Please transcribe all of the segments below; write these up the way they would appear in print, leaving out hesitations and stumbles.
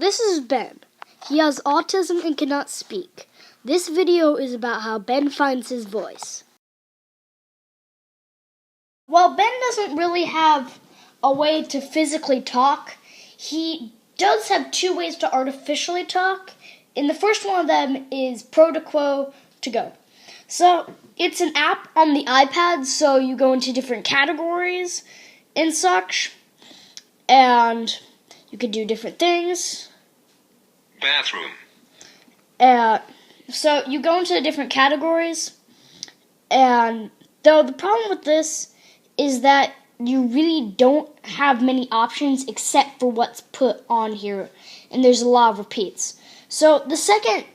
This is Ben. He has autism and cannot speak. This video is about how Ben finds his voice. While Ben doesn't really have a way to physically talk, he does have two ways to artificially talk, and the first one of them is Pro2Quo to Go. So it's an app on the iPad, so you go into different categories and such, and you can do different things. Bathroom. So you go into the different categories, and though the problem with this is that you really don't have many options except for what's put on here, and there's a lot of repeats. So the second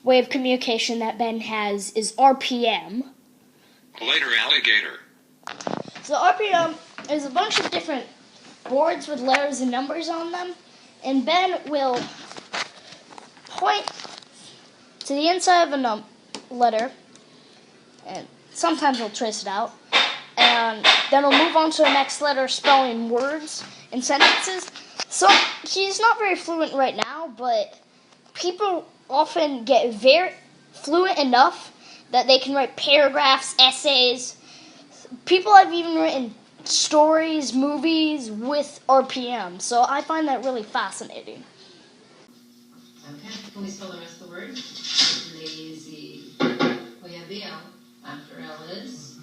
way of communication that Ben has is RPM. Later, alligator. So RPM is a bunch of different boards with letters and numbers on them, and Ben will point to the inside of a letter, and sometimes he'll trace it out, and then he'll move on to the next letter, spelling words and sentences. So he's not very fluent right now, but people often get very fluent enough that they can write paragraphs, essays. People have even written stories, movies with RPM, so I find that really fascinating. Okay, can we spell the rest of the word? Lazy. We have the L. After L is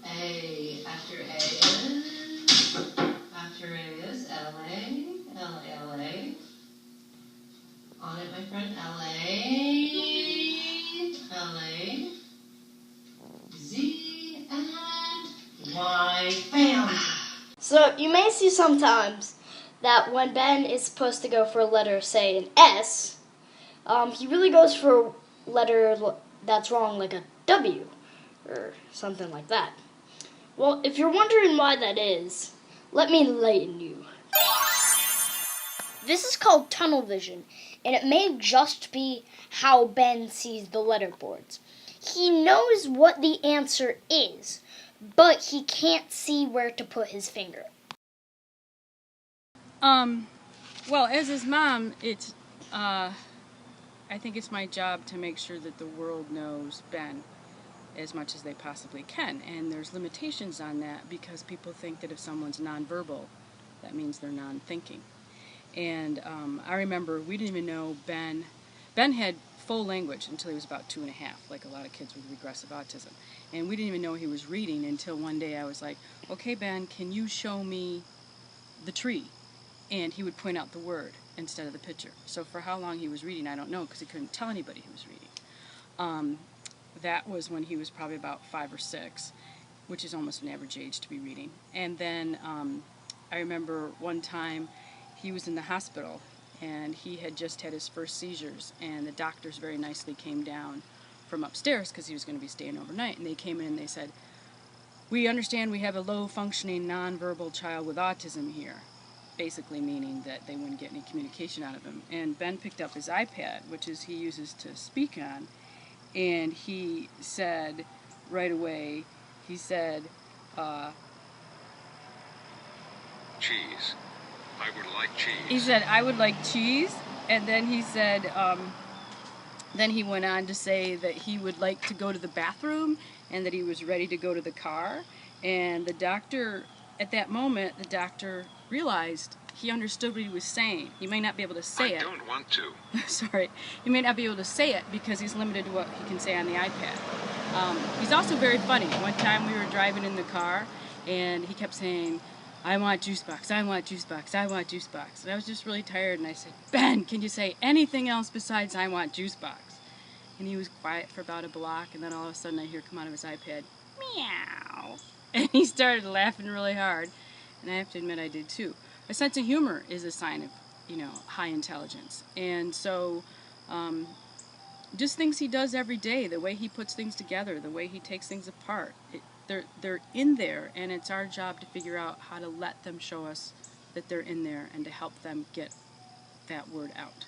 A. After A is L-A. L-A. On it, my friend. L-A. Z and Y. Bam! So you may see sometimes that when Ben is supposed to go for a letter, say an S, he really goes for a letter that's wrong, like a W, or something like that. Well, if you're wondering why that is, let me enlighten you. This is called tunnel vision, and it may just be how Ben sees the letterboards. He knows what the answer is, but he can't see where to put his finger. Well, as his mom, I think it's my job to make sure that the world knows Ben as much as they possibly can. And there's limitations on that because people think that if someone's nonverbal, that means they're non-thinking. And I remember we didn't even know Ben had full language until he was about 2.5, like a lot of kids with regressive autism. And we didn't even know he was reading until one day I was like, okay, Ben, can you show me the tree? And he would point out the word instead of the picture. So for how long he was reading, I don't know, because he couldn't tell anybody he was reading. That was when he was probably about 5 or 6, which is almost an average age to be reading. And then I remember one time he was in the hospital, and he had just had his first seizures, and the doctors very nicely came down from upstairs because he was going to be staying overnight, and they came in and they said, "We understand we have a low-functioning, nonverbal child with autism here," basically meaning that they wouldn't get any communication out of him. And Ben picked up his iPad, which he uses to speak on, and he said right away, he said, Cheese. I would like cheese. He said, "I would like cheese," and then he said, then he went on to say that he would like to go to the bathroom and that he was ready to go to the car. And the doctor, at that moment, the doctor realized he understood what he was saying. He may not be able to say it. I don't want to. Sorry. He may not be able to say it because he's limited to what he can say on the iPad. He's also very funny. One time we were driving in the car, and he kept saying, "I want juice box, I want juice box, I want juice box." And I was just really tired, and I said, "Ben, can you say anything else besides I want juice box?" And he was quiet for about a block, and then all of a sudden I hear come out of his iPad, "Meow." And he started laughing really hard, and I have to admit I did too. A sense of humor is a sign of, high intelligence. And so just things he does every day, the way he puts things together, the way he takes things apart, they're in there, and it's our job to figure out how to let them show us that they're in there and to help them get that word out.